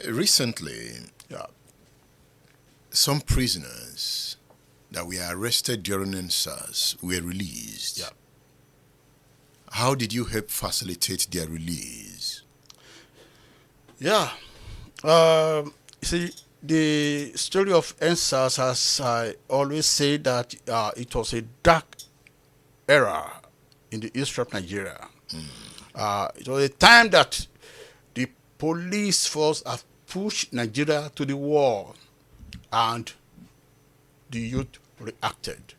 Recently, Yeah. some prisoners that were arrested during SARS were released. Yeah. How did you help facilitate their release? Yeah. See, the story of NSAS, as I always say, that it was a dark era in the east of Nigeria. It was a time that the police force have pushed Nigeria to the wall, and the youth reacted.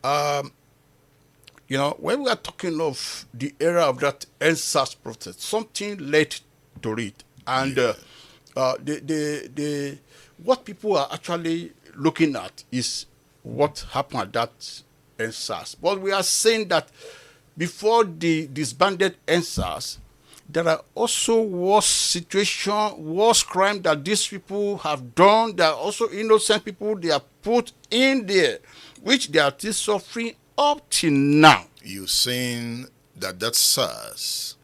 When we are talking of the era of that NSAS protest, something led to it, and what people are actually looking at is what happened at that NSAS. But we are saying that before the disbanded NSAS, there are also worse situation, worse crime that these people have done. There are also innocent people they are put in there, which they are still suffering up till now. You saying that SARS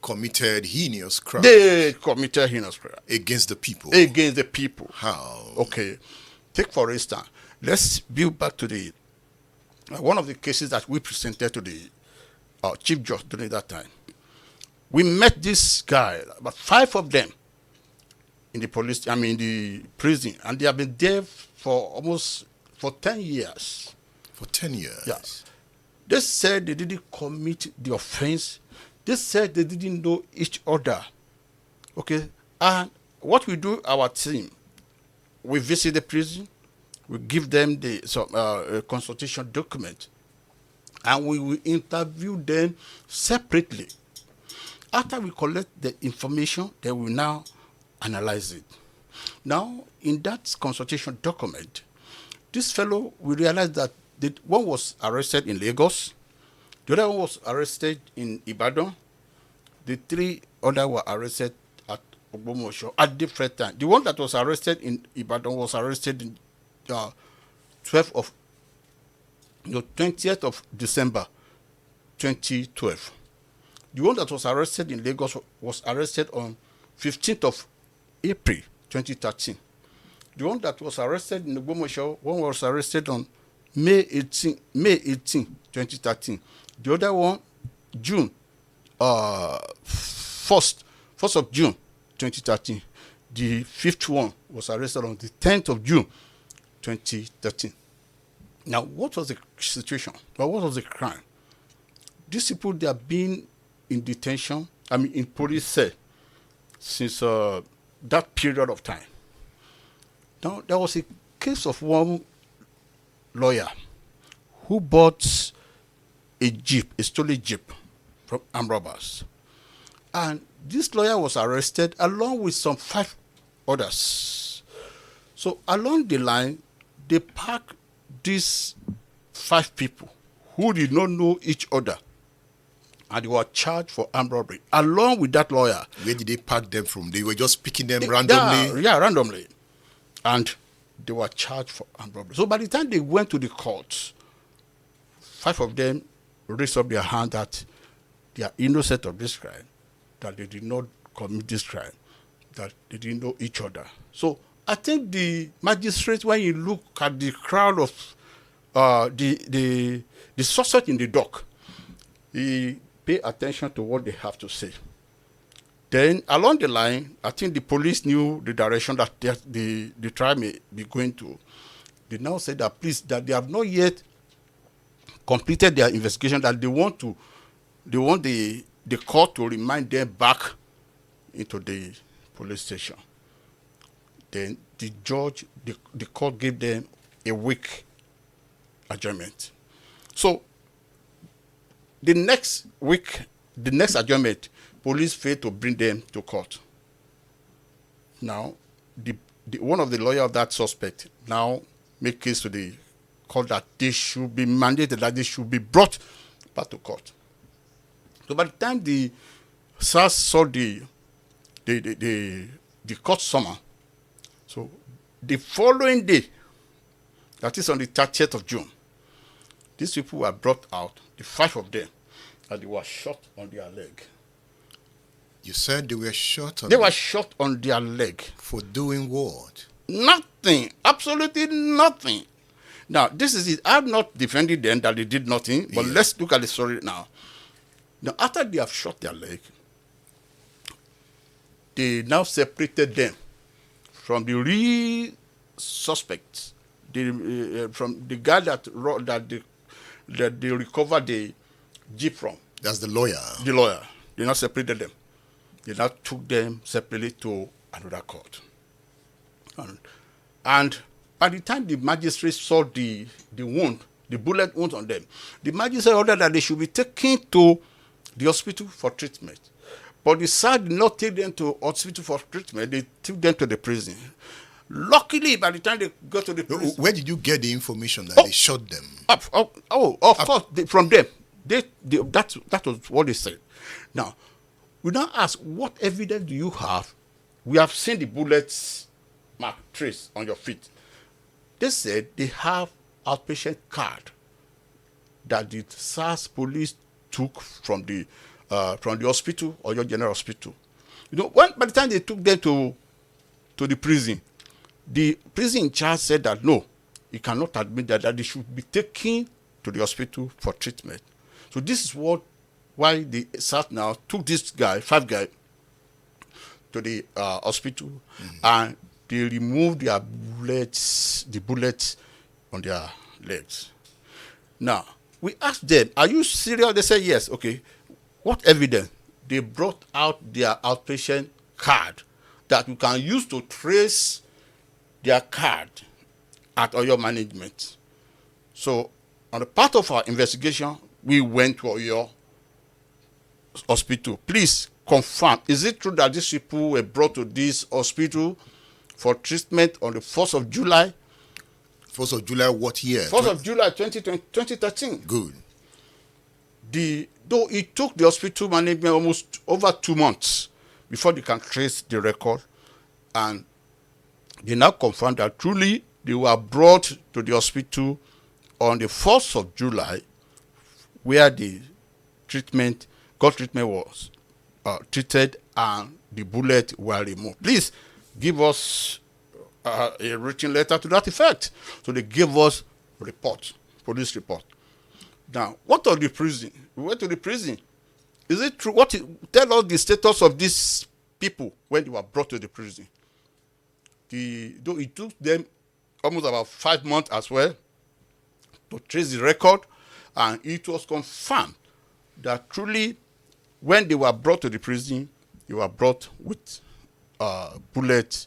committed heinous crime They committed heinous crime against the people? against the people. How? Okay, take for instance, let's build back to the one of the cases that we presented to the chief judge during that time. We met this guy, about 5 of them, in the the prison, and they have been there for 10 years. For 10 years? Yeah. They said they didn't commit the offense. They said they didn't know each other. Okay, and what we do, our team, we visit the prison, we give them a consultation document, and we will interview them separately. After we collect the information, they will now analyze it. Now, in that consultation document, this fellow, we realized that one was arrested in Lagos, the other one was arrested in Ibadan, the 3 others were arrested at Ogbomoso at different times. The one that was arrested in Ibadan was arrested in 20th of December 2012. The one that was arrested in Lagos was arrested on 15th of April 2013. The one that was arrested in Ogbomoso, one was arrested on May 18, 2013. The other one, June 1st of June 2013. The 5th one was arrested on the 10th of June 2013. Now, what was the situation? Well, what was the crime? These people, they have been in detention, in police cell, since that period of time. Now, there was a case of one lawyer who bought a stolen jeep from armed robbers. And this lawyer was arrested along with some 5 others. So along the line, they packed these 5 people who did not know each other, and they were charged for armed robbery along with that lawyer. Where did they pack them from? They were just picking them randomly? Yeah, randomly. And they were charged for armed robbery. So by the time they went to the court, 5 of them raised up their hand that they are innocent of this crime, that they did not commit this crime, that they didn't know each other. So I think the magistrate, when you look at the crowd of the suspect in the dock, he pay attention to what they have to say. Then along the line, I think the police knew the direction that the trial may be going to. They now said that please, that they have not yet completed their investigation, that they want the court to remind them back into the police station. Then the judge, the court gave them a week adjournment. So the next week, the next adjournment, police failed to bring them to court. Now, one of the lawyers of that suspect now make case to the court that they should be mandated, that they should be brought back to court. So by the time the SARS saw the court summons, so the following day, that is on the 30th of June, these people were brought out, the 5 of them, and they were shot on their leg. You said they were shot on They were shot on their leg. for doing what? Nothing. Absolutely nothing. Now, this is it. I'm not defending them that they did nothing, but Yeah. let's look at the story now. Now, after they have shot their leg, they now separated them from the real suspects, from the guy that they recovered the jeep from, That's the lawyer. the lawyer. They now separated them. They now took them separately to another court. And by the time the magistrate saw the wound, the bullet wound on them, the magistrate ordered that they should be taken to the hospital for treatment. But the SARS did not take them to hospital for treatment. They took them to the prison. Luckily, by the time they got to the prison... Where did you get the information that they shot them? Of course, from them. That was what they said. Now, we now ask, what evidence do you have? We have seen the bullets mark trace on your feet. They said they have outpatient card that the SARS police took from the hospital or your general hospital. You know, by the time they took them to the prison in charge said that no, he cannot admit that they should be taken to the hospital for treatment. So this is why the SARS now took this guy, 5 guys, to the hospital, and they removed their the bullets on their legs. Now, we asked them, are you serious? They said yes. Okay. What evidence? They brought out their outpatient card that you can use to trace their card at Oyo management. So, on the part of our investigation, we went to Oyo hospital. Please confirm, is it true that these people were brought to this hospital for treatment on the 1st of July? 1st of July what year? 1st of July 2013. Good. Though it took the hospital management almost over 2 months before they can trace the record, and they now confirmed that truly they were brought to the hospital on the 1st of July, where the treatment was treated and the bullets were removed. Please give us a written letter to that effect. So they gave us police report. Now, what of the prison? We went to the prison. Is it true? Tell us the status of these people when they were brought to the prison. Though it took them almost about 5 months as well to trace the record, and it was confirmed that truly when they were brought to the prison, they were brought with bullet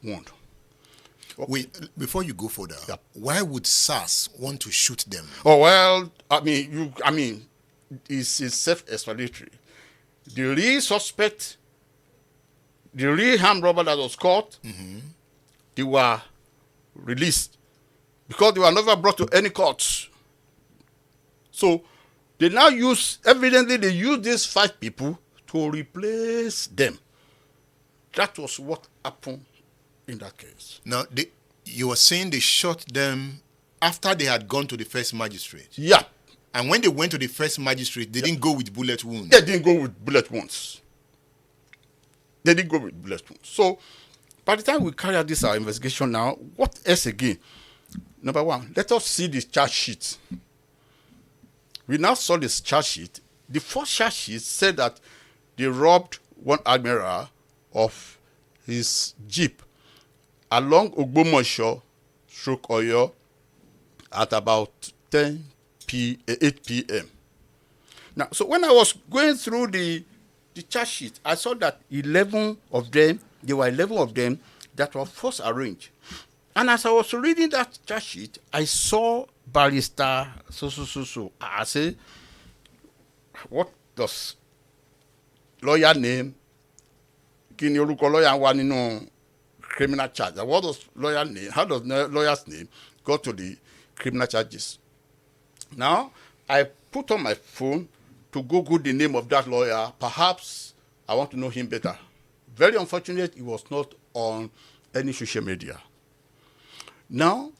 wound. Okay. Wait, before you go further, Yeah. why would SARS want to shoot them? Oh well, it's self-explanatory. The real suspect, the real armed robber that was caught, they were released because they were never brought to any courts. So they now evidently they use these 5 people to replace them. That was what happened in that case. Now, you were saying they shot them after they had gone to the first magistrate. Yeah. And when they went to the first magistrate, they didn't go with bullet wounds. They didn't go with bullet wounds. So, by the time we carry out our investigation now, what else again? Number 1, let us see the charge sheet. We now saw this charge sheet. The first charge sheet said that they robbed one admiral of his jeep along Ogbomosho stroke Oyo at about 8 p.m. Now, so when I was going through the charge sheet, I saw that 11 of them that were first arranged. And as I was reading that charge sheet, I saw barrister so. I say, what does lawyer name? Kí ni orúkọ lawyer wà nínú criminal charge? What does lawyer name? How does lawyer's name go to the criminal charges? Now, I put on my phone to Google the name of that lawyer. Perhaps I want to know him better. Very unfortunate, he was not on any social media. Now,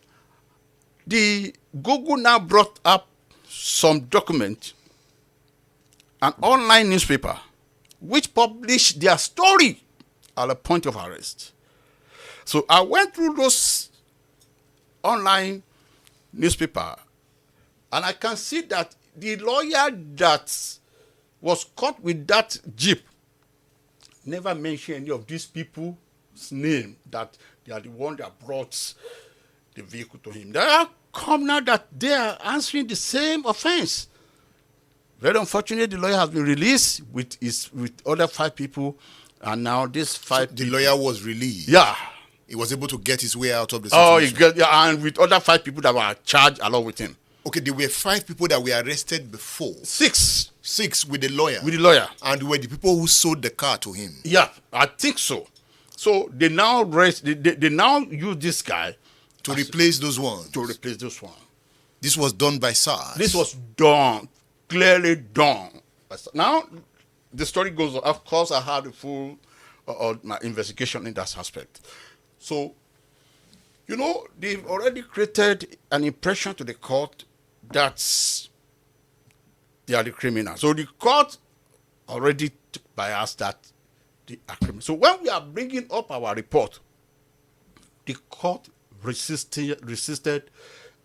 the Google now brought up some document, an online newspaper which published their story at the point of arrest. So I went through those online newspaper, and I can see that the lawyer that was caught with that jeep never mentioned any of these people's name, that they are the one that brought the vehicle to him. There are come now that they are answering the same offense. Very unfortunate, the lawyer has been released with other 5 people, and now this 5 The lawyer was released. Yeah. He was able to get his way out of the situation. And with other 5 people that were charged along with him. Okay, there were 5 people that were arrested before. 6. 6 with the lawyer. With the lawyer. And were the people who sold the car to him. Yeah, I think so. So they now they now use this guy to replace those ones. To replace those ones. This was done by SARS. This was done, clearly done. Now, the story goes on. Of course, I had a full my investigation in that aspect. So, you know, they've already created an impression to the court that they are the criminals. So the court already took by us that they are criminals. So when we are bringing up our report, the court resisted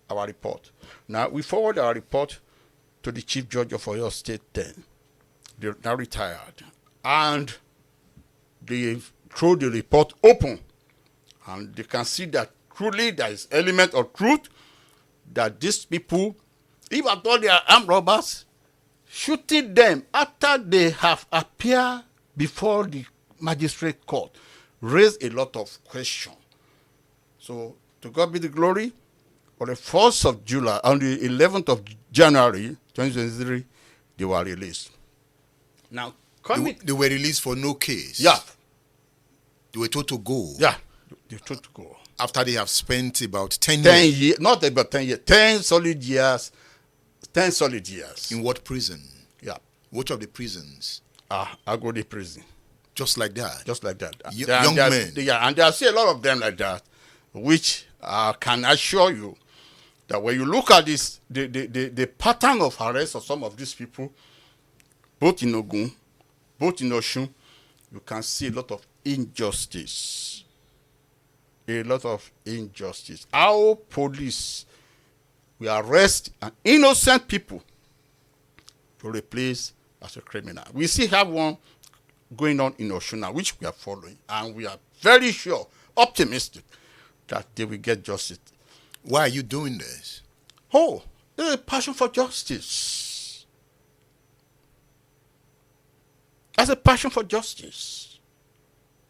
our report. Now, we forward our report to the Chief Judge of Oyo State then. They're now retired. And they throw the report open. And they can see that truly there is element of truth that these people, if at all they are armed robbers, shooting them after they have appeared before the magistrate court, raise a lot of questions. So, to God be the glory. On the 1st of July, on the 11th of January 2023, they were released. Now, they were released for no case. Yeah. They were told to go. Yeah, they were told to go. After they have spent about 10 years. Not about 10 years. 10 solid years. 10 solid years. In what prison? Yeah. Which of the prisons? Agodi prison. Just like that? Just like that. Young men? Yeah, and I see a lot of them like that, which can assure you that when you look at this, the pattern of arrest of some of these people, both in Ogun, both in Osun, you can see a lot of injustice. A lot of injustice. Our police will arrest an innocent people to replace as a criminal. We still have one going on in Osun now, which we are following, and we are very sure, optimistic, that they will get justice. Why are you doing this? Oh, there's a passion for justice. There's a passion for justice.